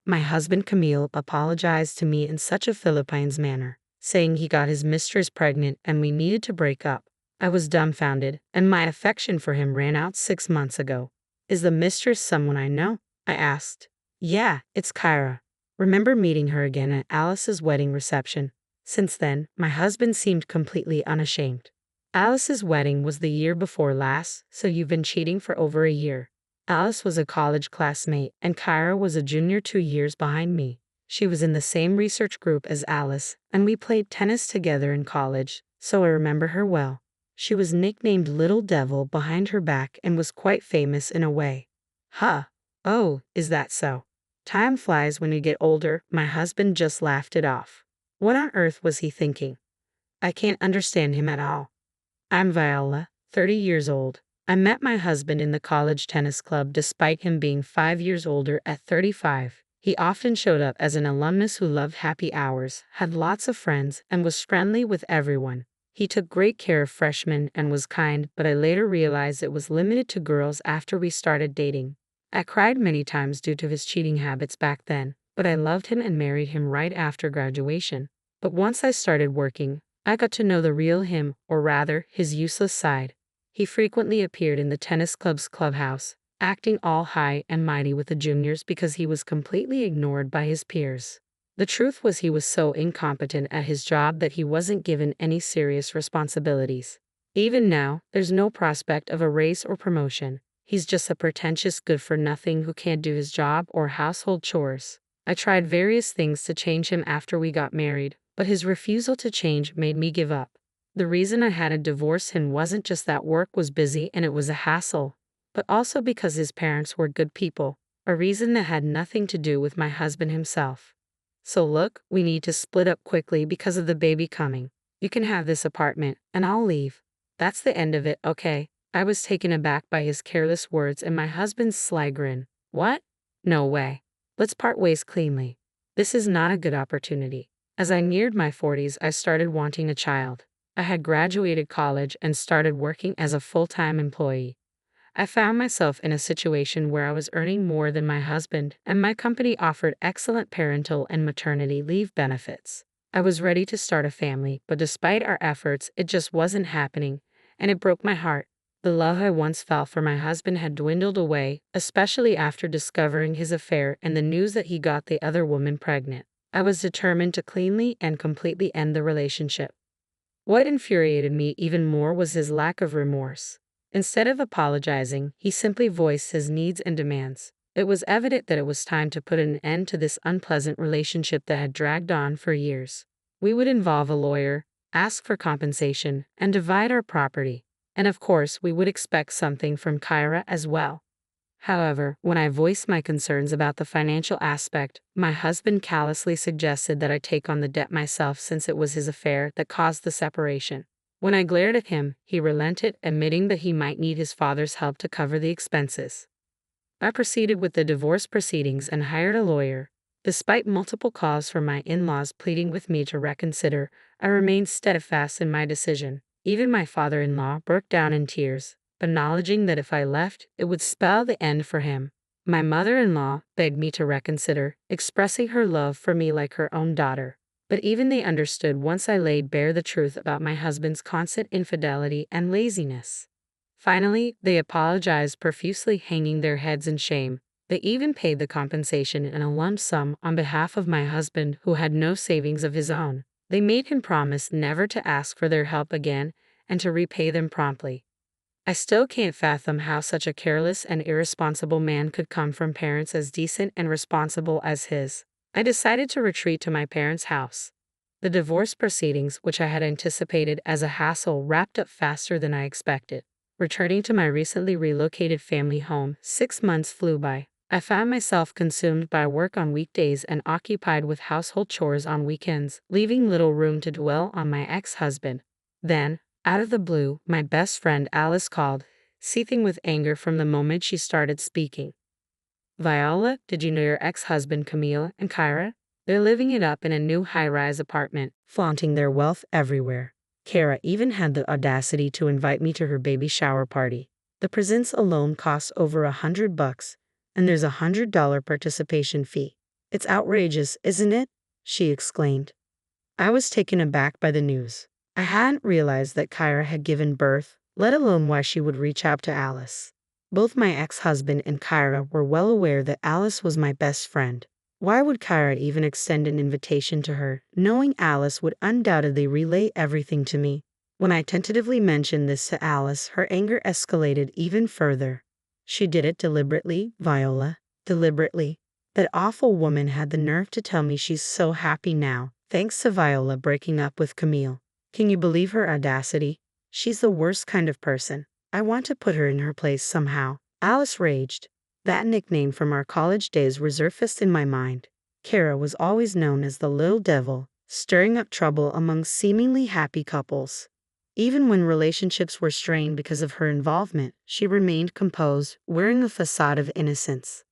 My husband Camille apologized to me in such a Philippines manner, saying he got his mistress pregnant and we needed to break up. I was dumbfounded, and my affection for him ran out 6 months ago. Is the mistress someone I know? I asked. Yeah, it's Kyra. Remember meeting her again at Alice's wedding reception. Since then, my husband seemed completely unashamed. Alice's wedding was the year before last, so you've been cheating for over a year. Alice was a college classmate, and Kyra was a junior 2 years behind me. She was in the same research group as Alice, and we played tennis together in college, so I remember her well. She was nicknamed Little Devil behind her back and was quite famous in a way. Huh. Oh, is that so? Time flies when you get older. My husband just laughed it off. What on earth was he thinking? I can't understand him at all. I'm Viola, 30 years old. I met my husband in the college tennis club despite him being 5 years older at 35. He often showed up as an alumnus who loved happy hours, had lots of friends, and was friendly with everyone. He took great care of freshmen and was kind, but I later realized it was limited to girls after we started dating. I cried many times due to his cheating habits back then, but I loved him and married him right after graduation. But once I started working, I got to know the real him, or rather, his useless side. He frequently appeared in the tennis club's clubhouse, acting all high and mighty with the juniors because he was completely ignored by his peers. The truth was he was so incompetent at his job that he wasn't given any serious responsibilities. Even now, there's no prospect of a raise or promotion. He's just a pretentious good-for-nothing who can't do his job or household chores. I tried various things to change him after we got married, but his refusal to change made me give up. The reason I had to divorce him wasn't just that work was busy and it was a hassle, but also because his parents were good people, a reason that had nothing to do with my husband himself. So look, we need to split up quickly because of the baby coming. You can have this apartment, and I'll leave. That's the end of it, okay? I was taken aback by his careless words and my husband's sly grin. What? No way. Let's part ways cleanly. This is not a good opportunity. As I neared my 40s, I started wanting a child. I had graduated college and started working as a full-time employee. I found myself in a situation where I was earning more than my husband, and my company offered excellent parental and maternity leave benefits. I was ready to start a family, but despite our efforts, it just wasn't happening, and it broke my heart. The love I once felt for my husband had dwindled away, especially after discovering his affair and the news that he got the other woman pregnant. I was determined to cleanly and completely end the relationship. What infuriated me even more was his lack of remorse. Instead of apologizing, he simply voiced his needs and demands. It was evident that it was time to put an end to this unpleasant relationship that had dragged on for years. We would involve a lawyer, ask for compensation, and divide our property. And of course, we would expect something from Kyra as well. However, when I voiced my concerns about the financial aspect, my husband callously suggested that I take on the debt myself since it was his affair that caused the separation. When I glared at him, he relented, admitting that he might need his father's help to cover the expenses. I proceeded with the divorce proceedings and hired a lawyer. Despite multiple calls from my in-laws pleading with me to reconsider, I remained steadfast in my decision. Even my father-in-law broke down in tears, acknowledging that if I left, it would spell the end for him. My mother-in-law begged me to reconsider, expressing her love for me like her own daughter. But even they understood once I laid bare the truth about my husband's constant infidelity and laziness. Finally, they apologized profusely, hanging their heads in shame. They even paid the compensation in a lump sum on behalf of my husband, who had no savings of his own. They made him promise never to ask for their help again and to repay them promptly. I still can't fathom how such a careless and irresponsible man could come from parents as decent and responsible as his. I decided to retreat to my parents' house. The divorce proceedings, which I had anticipated as a hassle, wrapped up faster than I expected. Returning to my recently relocated family home, 6 months flew by. I found myself consumed by work on weekdays and occupied with household chores on weekends, leaving little room to dwell on my ex-husband. Then, out of the blue, my best friend Alice called, seething with anger from the moment she started speaking. Viola, did you know your ex-husband Camille and Kyra? They're living it up in a new high-rise apartment, flaunting their wealth everywhere. Kyra even had the audacity to invite me to her baby shower party. The presents alone cost over $100, and there's a $100 participation fee. It's outrageous, isn't it? She exclaimed. I was taken aback by the news. I hadn't realized that Kyra had given birth, let alone why she would reach out to Alice. Both my ex-husband and Kyra were well aware that Alice was my best friend. Why would Kyra even extend an invitation to her, knowing Alice would undoubtedly relay everything to me? When I tentatively mentioned this to Alice, her anger escalated even further. She did it deliberately, Viola. Deliberately. That awful woman had the nerve to tell me she's so happy now, thanks to Viola breaking up with Camille. Can you believe her audacity? She's the worst kind of person. I want to put her in her place somehow. Alice raged. That nickname from our college days resurfaced in my mind. Kara was always known as the little devil, stirring up trouble among seemingly happy couples. Even when relationships were strained because of her involvement, she remained composed, wearing a facade of innocence.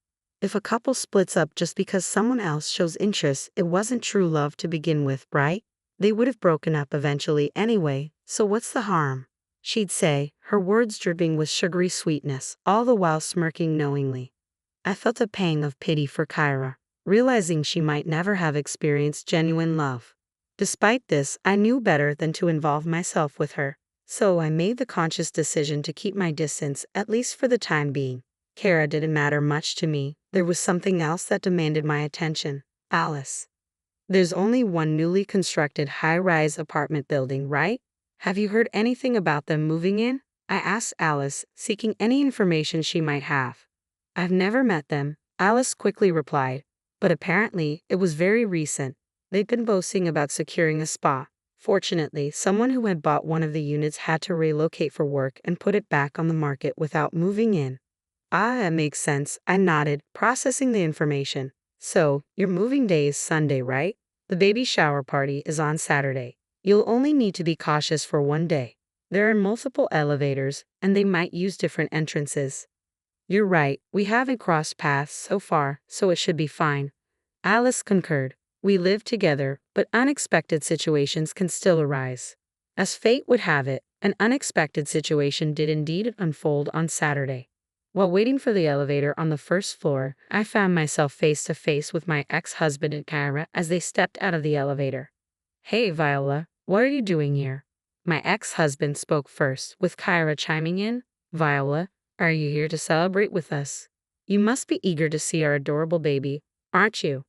If a couple splits up just because someone else shows interest, it wasn't true love to begin with, right? They would have broken up eventually anyway, so what's the harm? She'd say, her words dripping with sugary sweetness, all the while smirking knowingly. I felt a pang of pity for Kyra, realizing she might never have experienced genuine love. Despite this, I knew better than to involve myself with her, so I made the conscious decision to keep my distance, at least for the time being. Kara didn't matter much to me. There was something else that demanded my attention. Alice. There's only one newly constructed high-rise apartment building, right? Have you heard anything about them moving in? I asked Alice, seeking any information she might have. I've never met them, Alice quickly replied, but apparently it was very recent. They'd been boasting about securing a spot. Fortunately, someone who had bought one of the units had to relocate for work and put it back on the market without moving in. Ah, it makes sense, I nodded, processing the information. So, your moving day is Sunday, right? The baby shower party is on Saturday. You'll only need to be cautious for one day. There are multiple elevators, and they might use different entrances. You're right, we haven't crossed paths so far, so it should be fine. Alice concurred. We live together, but unexpected situations can still arise. As fate would have it, an unexpected situation did indeed unfold on Saturday. While waiting for the elevator on the first floor, I found myself face to face with my ex-husband and Kyra as they stepped out of the elevator. Hey, Viola, what are you doing here? My ex-husband spoke first, with Kyra chiming in. Viola, are you here to celebrate with us? You must be eager to see our adorable baby, aren't you?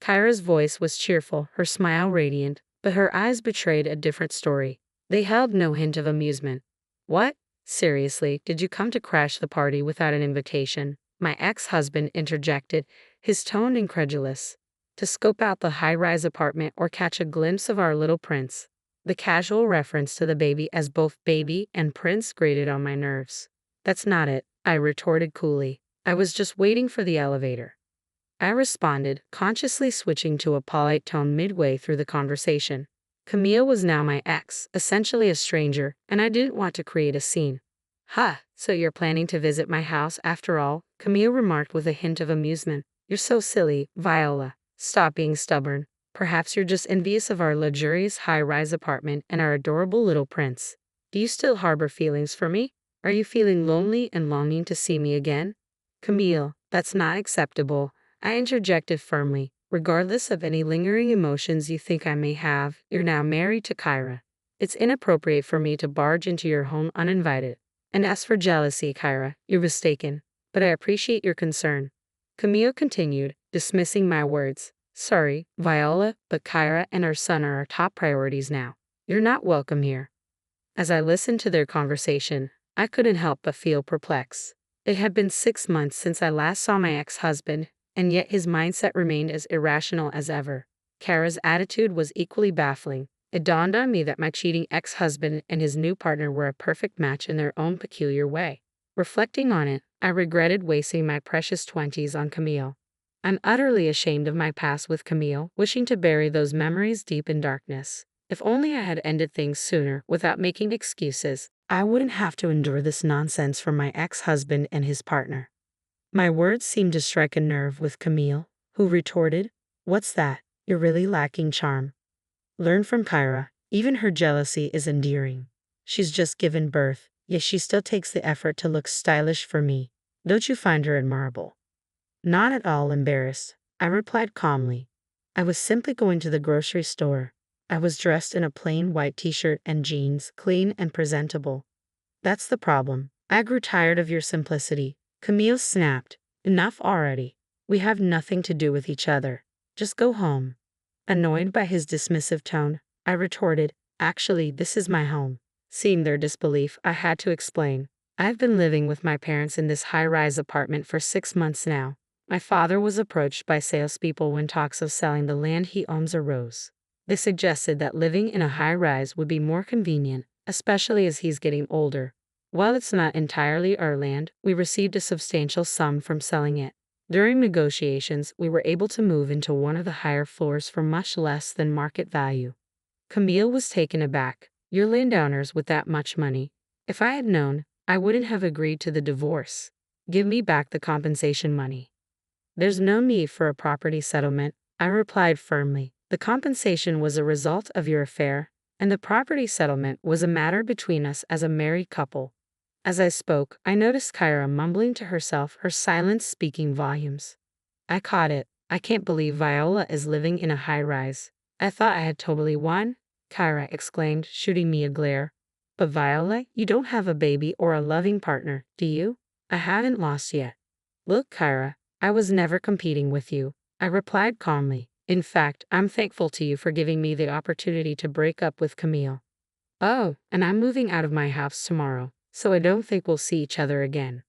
Kyra's voice was cheerful, her smile radiant, but her eyes betrayed a different story. They held no hint of amusement. What? Seriously, did you come to crash the party without an invitation? My ex-husband interjected, his tone incredulous. To scope out the high-rise apartment or catch a glimpse of our little prince. The casual reference to the baby as both baby and prince grated on my nerves. That's not it, I retorted coolly. I was just waiting for the elevator. I responded, consciously switching to a polite tone midway through the conversation. Camille was now my ex, essentially a stranger, and I didn't want to create a scene. Ha, so you're planning to visit my house after all? Camille remarked with a hint of amusement. You're so silly, Viola. Stop being stubborn. Perhaps you're just envious of our luxurious high-rise apartment and our adorable little prince. Do you still harbor feelings for me? Are you feeling lonely and longing to see me again? Camille, that's not acceptable, I interjected firmly. Regardless of any lingering emotions you think I may have, you're now married to Kyra. It's inappropriate for me to barge into your home uninvited. And as for jealousy, Kyra, you're mistaken. But I appreciate your concern. Camille continued, dismissing my words. Sorry, Viola, but Kyra and our son are our top priorities now. You're not welcome here. As I listened to their conversation, I couldn't help but feel perplexed. It had been 6 months since I last saw my ex-husband, and yet his mindset remained as irrational as ever. Kara's attitude was equally baffling. It dawned on me that my cheating ex-husband and his new partner were a perfect match in their own peculiar way. Reflecting on it, I regretted wasting my precious 20s on Camille. I'm utterly ashamed of my past with Camille, wishing to bury those memories deep in darkness. If only I had ended things sooner without making excuses, I wouldn't have to endure this nonsense from my ex-husband and his partner. My words seemed to strike a nerve with Camille, who retorted, What's that? You're really lacking charm. Learn from Kyra. Even her jealousy is endearing. She's just given birth, yet she still takes the effort to look stylish for me. Don't you find her admirable? Not at all embarrassed. I replied calmly. I was simply going to the grocery store. I was dressed in a plain white t-shirt and jeans, clean and presentable. That's the problem. I grew tired of your simplicity. Camille snapped. Enough already. We have nothing to do with each other. Just go home. Annoyed by his dismissive tone, I retorted, actually, this is my home. Seeing their disbelief, I had to explain. I've been living with my parents in this high-rise apartment for 6 months now. My father was approached by salespeople when talks of selling the land he owns arose. They suggested that living in a high-rise would be more convenient, especially as he's getting older. While it's not entirely our land, we received a substantial sum from selling it. During negotiations, we were able to move into one of the higher floors for much less than market value. Camille was taken aback. You're landowners with that much money. If I had known, I wouldn't have agreed to the divorce. Give me back the compensation money. There's no need for a property settlement, I replied firmly. The compensation was a result of your affair, and the property settlement was a matter between us as a married couple. As I spoke, I noticed Kyra mumbling to herself, her silence speaking volumes. I caught it. I can't believe Viola is living in a high-rise. I thought I had totally won, Kyra exclaimed, shooting me a glare. But Viola, you don't have a baby or a loving partner, do you? I haven't lost yet. Look, Kyra, I was never competing with you, I replied calmly. In fact, I'm thankful to you for giving me the opportunity to break up with Camille. Oh, and I'm moving out of my house tomorrow, so I don't think we'll see each other again.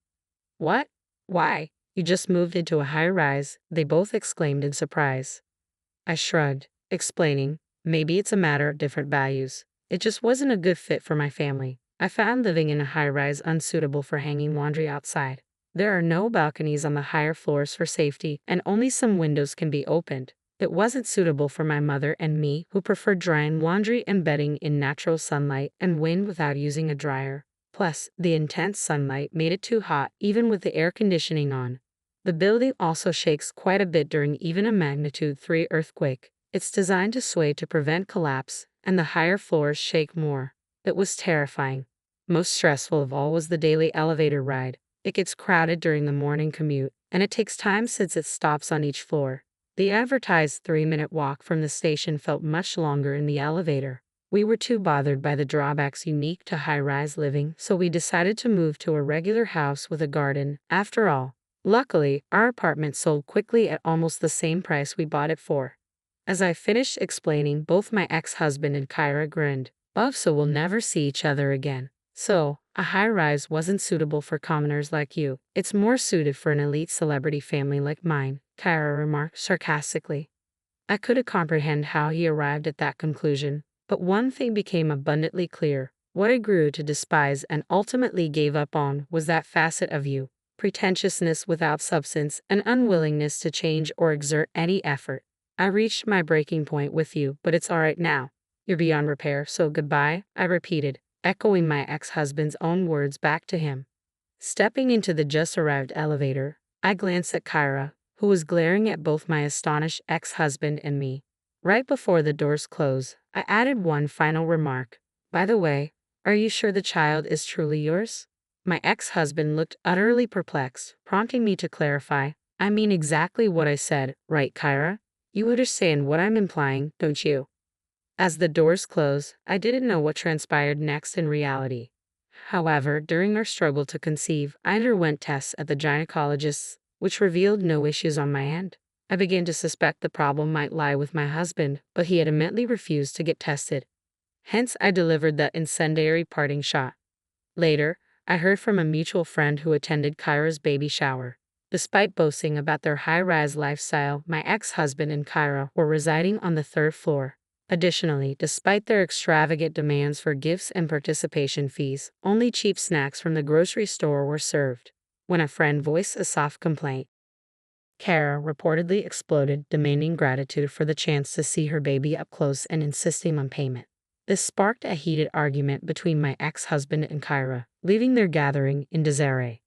What? Why? You just moved into a high-rise, they both exclaimed in surprise. I shrugged, explaining, maybe it's a matter of different values. It just wasn't a good fit for my family. I found living in a high-rise unsuitable for hanging laundry outside. There are no balconies on the higher floors for safety, and only some windows can be opened. It wasn't suitable for my mother and me, who preferred drying laundry and bedding in natural sunlight and wind without using a dryer. Plus, the intense sunlight made it too hot even with the air conditioning on. The building also shakes quite a bit during even a magnitude 3 earthquake. It's designed to sway to prevent collapse, and the higher floors shake more. It was terrifying. Most stressful of all was the daily elevator ride. It gets crowded during the morning commute, and it takes time since it stops on each floor. The advertised 3-minute walk from the station felt much longer in the elevator. We were too bothered by the drawbacks unique to high-rise living, so we decided to move to a regular house with a garden. After all, luckily, our apartment sold quickly at almost the same price we bought it for. As I finished explaining, both my ex-husband and Kyra grinned. So we'll never see each other again. So, a high-rise wasn't suitable for commoners like you. It's more suited for an elite celebrity family like mine, Kyra remarked sarcastically. I couldn't comprehend how he arrived at that conclusion, but one thing became abundantly clear. What I grew to despise and ultimately gave up on was that facet of you, pretentiousness without substance, and unwillingness to change or exert any effort. I reached my breaking point with you, but it's all right now. You're beyond repair, so goodbye, I repeated, echoing my ex-husband's own words back to him. Stepping into the just-arrived elevator, I glanced at Kyra, who was glaring at both my astonished ex-husband and me. Right before the doors closed, I added one final remark. By the way, are you sure the child is truly yours? My ex-husband looked utterly perplexed, prompting me to clarify. I mean exactly what I said, right, Kyra? You understand what I'm implying, don't you? As the doors closed, I didn't know what transpired next in reality. However, during our struggle to conceive, I underwent tests at the gynecologist's, which revealed no issues on my end. I began to suspect the problem might lie with my husband, but he adamantly refused to get tested. Hence, I delivered that incendiary parting shot. Later, I heard from a mutual friend who attended Kyra's baby shower. Despite boasting about their high-rise lifestyle, my ex-husband and Kyra were residing on the 3rd floor. Additionally, despite their extravagant demands for gifts and participation fees, only cheap snacks from the grocery store were served. When a friend voiced a soft complaint, Kara reportedly exploded, demanding gratitude for the chance to see her baby up close and insisting on payment. This sparked a heated argument between my ex-husband and Kyra, leaving their gathering in disarray.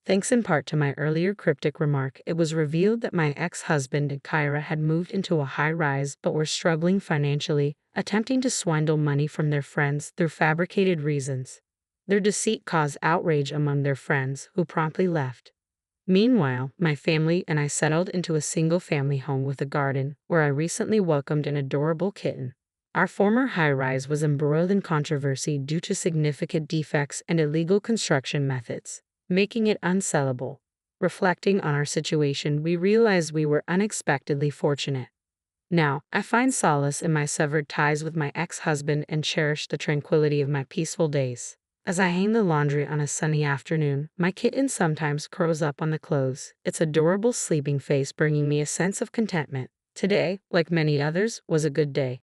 Thanks in part to my earlier cryptic remark, it was revealed that my ex-husband and Kyra had moved into a high-rise but were struggling financially, attempting to swindle money from their friends through fabricated reasons. Their deceit caused outrage among their friends, who promptly left. Meanwhile, my family and I settled into a single-family home with a garden, where I recently welcomed an adorable kitten. Our former high-rise was embroiled in controversy due to significant defects and illegal construction methods, making it unsellable. Reflecting on our situation, we realized we were unexpectedly fortunate. Now, I find solace in my severed ties with my ex-husband and cherish the tranquility of my peaceful days. As I hang the laundry on a sunny afternoon, my kitten sometimes curls up on the clothes, its adorable sleeping face bringing me a sense of contentment. Today, like many others, was a good day.